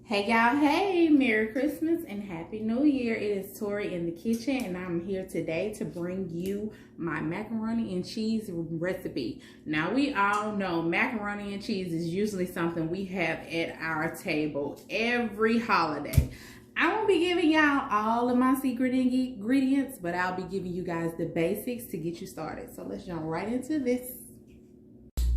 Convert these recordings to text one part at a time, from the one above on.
Hey y'all, hey, Merry Christmas and Happy New Year. It is Tori in the kitchen and I'm here today to bring you my macaroni and cheese recipe. Now we all know macaroni and cheese is usually something we have at our table every holiday. I won't be giving y'all all of my secret ingredients, but I'll be giving you guys the basics to get you started. So let's jump right into this.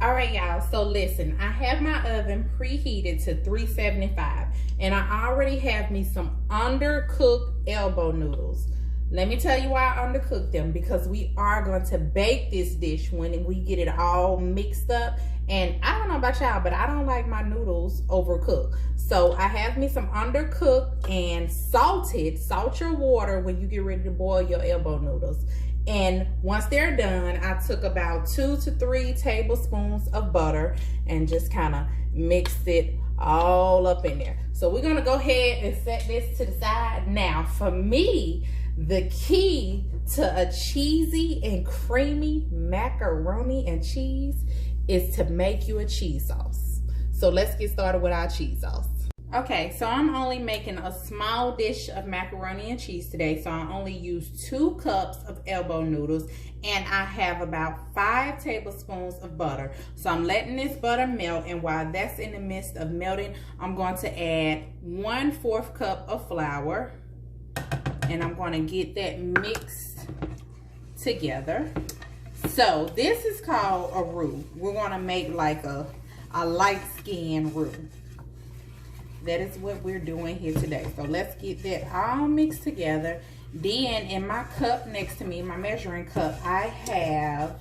All right, y'all, so listen, I have my oven preheated to 375 and I already have me some undercooked elbow noodles. Let me tell you why I undercooked them, because we are going to bake this dish when we get it all mixed up. And I don't know about y'all, but I don't like my noodles overcooked. So I have me some undercooked and salted. Salt your water when you get ready to boil your elbow noodles. And once they're done, I took about 2 to 3 tablespoons of butter and just kind of mixed it all up in there. So we're going to go ahead and set this to the side. Now, for me, the key to a cheesy and creamy macaroni and cheese is to make you a cheese sauce. So let's get started with our cheese sauce. Okay, so I'm only making a small dish of macaroni and cheese today, so I only use 2 cups of elbow noodles, and I have about 5 tablespoons of butter. So I'm letting this butter melt, and while that's in the midst of melting, I'm going to add 1/4 cup of flour, and I'm going to get that mixed together. So this is called a roux. We're going to make like a light skin roux. That is what we're doing here today. So let's get that all mixed together. Then in my cup next to me, my measuring cup, I have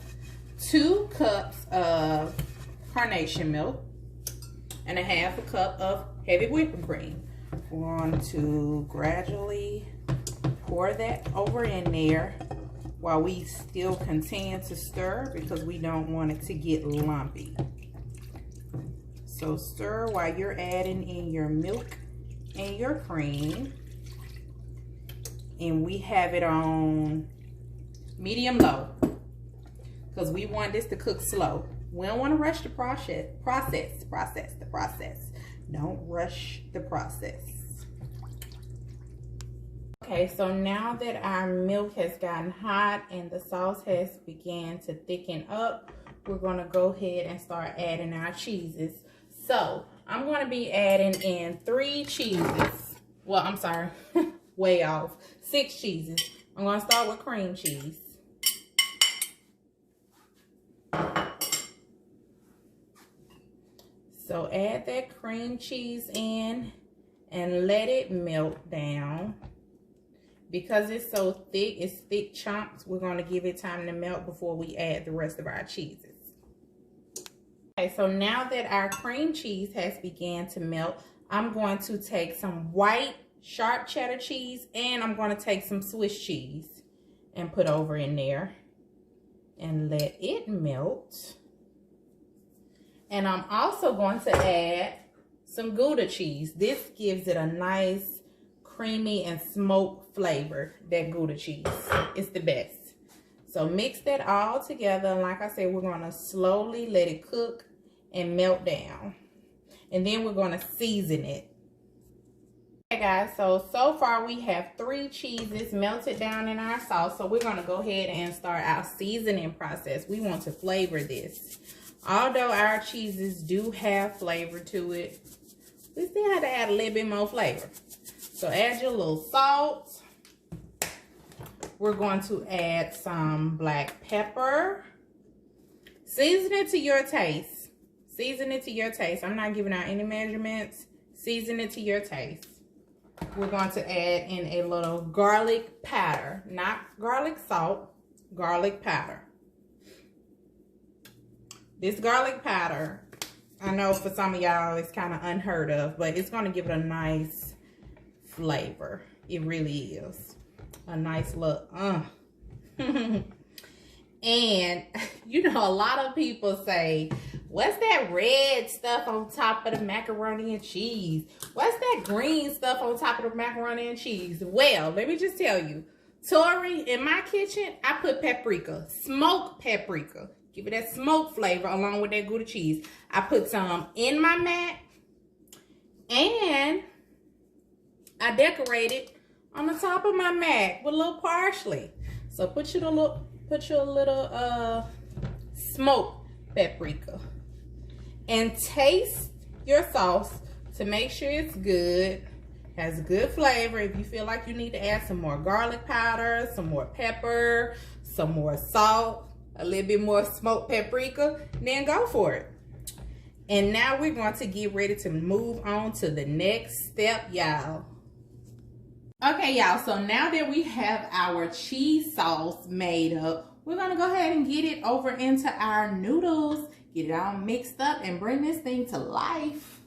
2 cups of carnation milk and 1/2 cup of heavy whipping cream. We're going to gradually pour that over in there while we still continue to stir, because we don't want it to get lumpy. So stir while you're adding in your milk and your cream. And we have it on medium low, because we want this to cook slow. We don't want to rush the process. Don't rush the process. Okay, so now that our milk has gotten hot and the sauce has began to thicken up, we're going to go ahead and start adding our cheeses. So I'm going to be adding in 3 cheeses. Well, I'm sorry, way off. 6 cheeses. I'm going to start with cream cheese. So add that cream cheese in and let it melt down. Because it's so thick, it's thick chunks, we're going to give it time to melt before we add the rest of our cheeses. Okay, so now that our cream cheese has begun to melt, I'm going to take some white sharp cheddar cheese and I'm going to take some Swiss cheese and put over in there and let it melt. And I'm also going to add some Gouda cheese. This gives it a nice creamy and smoked flavor. That Gouda cheese is the best. So mix that all together, and like I said, we're going to slowly let it cook and melt down. And then we're going to season it. Okay guys, so far we have 3 cheeses melted down in our sauce. So we're going to go ahead and start our seasoning process. We want to flavor this. Although our cheeses do have flavor to it, we still have to add a little bit more flavor. So add your little salt. We're going to add some black pepper. Season it to your taste. Season it to your taste. I'm not giving out any measurements. Season it to your taste. We're going to add in a little garlic powder. Not garlic salt, garlic powder. This garlic powder, I know for some of y'all it's kind of unheard of, but it's going to give it a nice flavor. It really is. A nice look. And you know, a lot of people say, what's that red stuff on top of the macaroni and cheese? What's that green stuff on top of the macaroni and cheese? Well, let me just tell you, Tori, in my kitchen, I put paprika, smoked paprika. Give it that smoke flavor along with that Gouda cheese. I put some in my mac, and I decorated on the top of my mac with a little parsley. So put your little smoked paprika and taste your sauce to make sure it's good, has good flavor. If you feel like you need to add some more garlic powder, some more pepper, some more salt, a little bit more smoked paprika, then go for it. And now we're going to get ready to move on to the next step, y'all. Okay, y'all, so now that we have our cheese sauce made up, we're gonna go ahead and get it over into our noodles, get it all mixed up and bring this thing to life.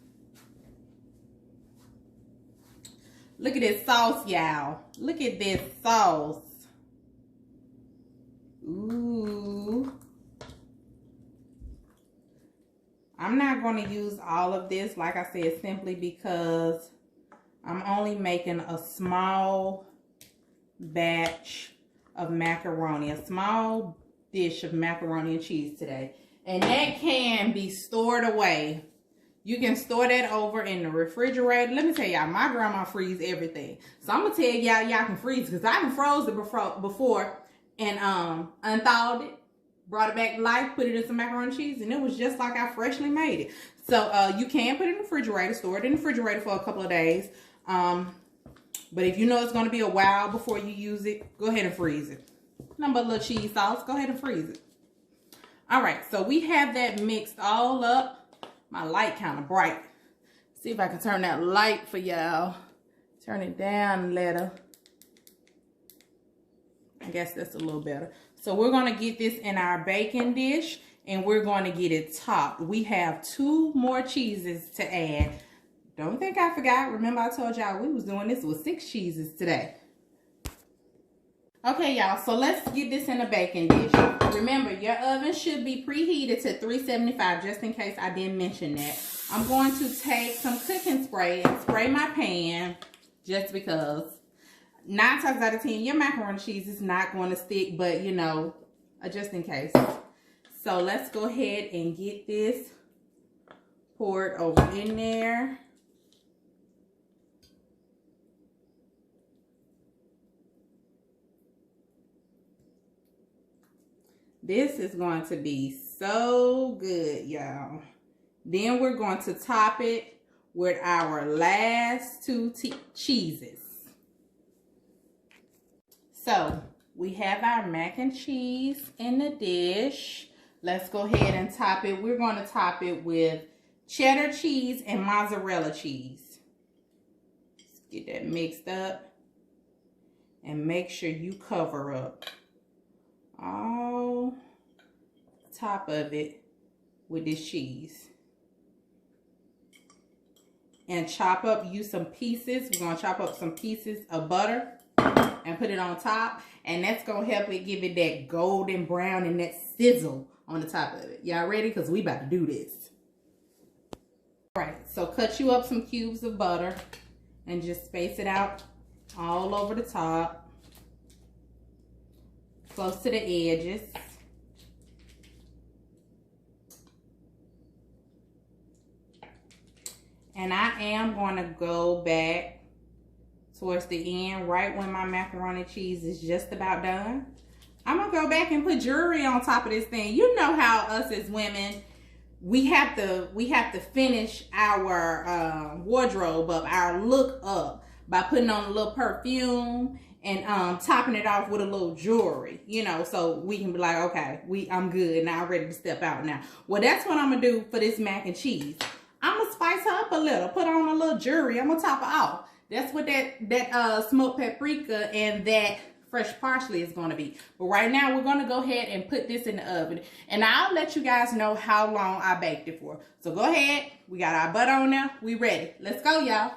Look at this sauce, y'all. Look at this sauce. Ooh. I'm not gonna use all of this, like I said, simply because I'm only making a small batch of macaroni, a small dish of macaroni and cheese today. And that can be stored away. You can store that over in the refrigerator. Let me tell y'all, my grandma freeze everything. So I'm gonna tell y'all can freeze, because I done froze it before and unthawed it, brought it back to life, put it in some macaroni and cheese, and it was just like I freshly made it. So you can put it in the refrigerator, store it in the refrigerator for a couple of days. But if you know it's going to be a while before you use it, go ahead and freeze it. Nothing but a little cheese sauce, go ahead and freeze it. All right, so we have that mixed all up. My light kind of bright. See if I can turn that light for y'all. Turn it down a little. I guess that's a little better. So we're going to get this in our baking dish, and we're going to get it topped. We have 2 more cheeses to add. Don't think I forgot. Remember I told y'all we was doing this with 6 cheeses today. Okay, y'all, so let's get this in a baking dish. Remember, your oven should be preheated to 375, just in case I didn't mention that. I'm going to take some cooking spray and spray my pan, just because 9 times out of 10, your macaroni and cheese is not going to stick, but you know, just in case. So let's go ahead and get this poured over in there. This is going to be so good, y'all. Then we're going to top it with our last 2 cheeses. So we have our mac and cheese in the dish. Let's go ahead and top it. We're going to top it with cheddar cheese and mozzarella cheese. Let's get that mixed up. And make sure you cover up all top of it with this cheese. And chop up you some pieces. We're going to chop up some pieces of butter and put it on top. And that's going to help it give it that golden brown and that sizzle on the top of it. Y'all ready? Because we about to do this. All right, so cut you up some cubes of butter and just space it out all over the top, close to the edges. And I am going to go back towards the end, right when my macaroni and cheese is just about done. I'm going to go back and put jewelry on top of this thing. You know how us as women, we have to finish our wardrobe up, our look up, by putting on a little perfume and topping it off with a little jewelry, you know, so we can be like, okay, I'm good now, I'm ready to step out now. Well, that's what I'm gonna do for this mac and cheese. I'm gonna spice her up a little, put on a little jewelry. I'm gonna top her off. That's what that smoked paprika and that fresh parsley is gonna be. But right now, we're gonna go ahead and put this in the oven, and I'll let you guys know how long I baked it for. So go ahead. We got our butter on there. We ready. Let's go, y'all.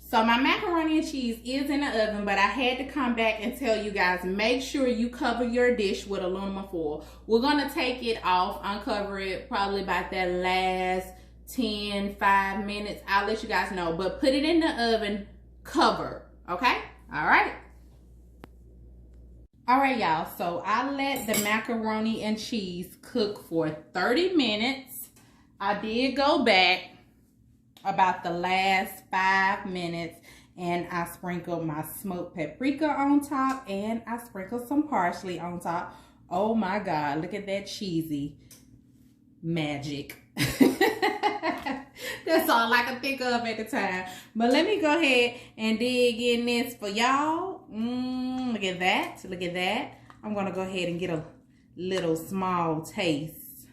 So my macaroni and cheese is in the oven, but I had to come back and tell you guys, make sure you cover your dish with aluminum foil. We're going to take it off, uncover it probably about that last 5 minutes. I'll let you guys know, but put it in the oven covered, okay? All right. All right, y'all, so I let the macaroni and cheese cook for 30 minutes. I did go back about the last 5 minutes. And I sprinkled my smoked paprika on top, and I sprinkled some parsley on top. Oh my God, look at that cheesy magic. That's all I can think of at the time. But let me go ahead and dig in this for y'all. Look at that. Look at that. I'm going to go ahead and get a little small taste.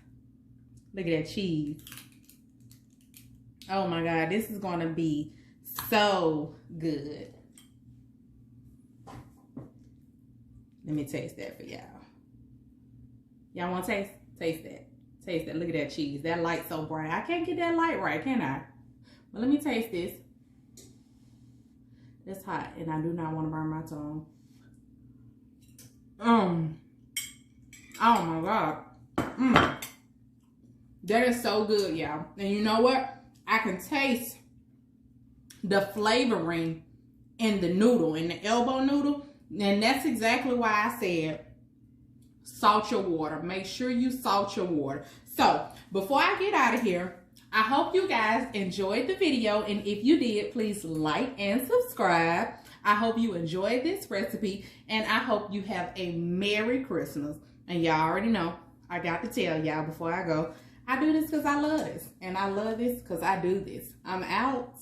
Look at that cheese. Oh my God, this is going to be so good. Let me taste that for y'all. Y'all want to taste? Taste that. Taste that. Look at that cheese. That light so bright. I can't get that light right, can I? But let me taste this. It's hot, and I do not want to burn my tongue. Oh my God. That is so good, y'all. And you know what? I can taste the flavoring in the noodle, in the elbow noodle. And that's exactly why I said salt your water. Make sure you salt your water. So before I get out of here, I hope you guys enjoyed the video. And if you did, please like and subscribe. I hope you enjoyed this recipe. And I hope you have a Merry Christmas. And y'all already know, I got to tell y'all before I go, I do this because I love this. And I love this because I do this. I'm out.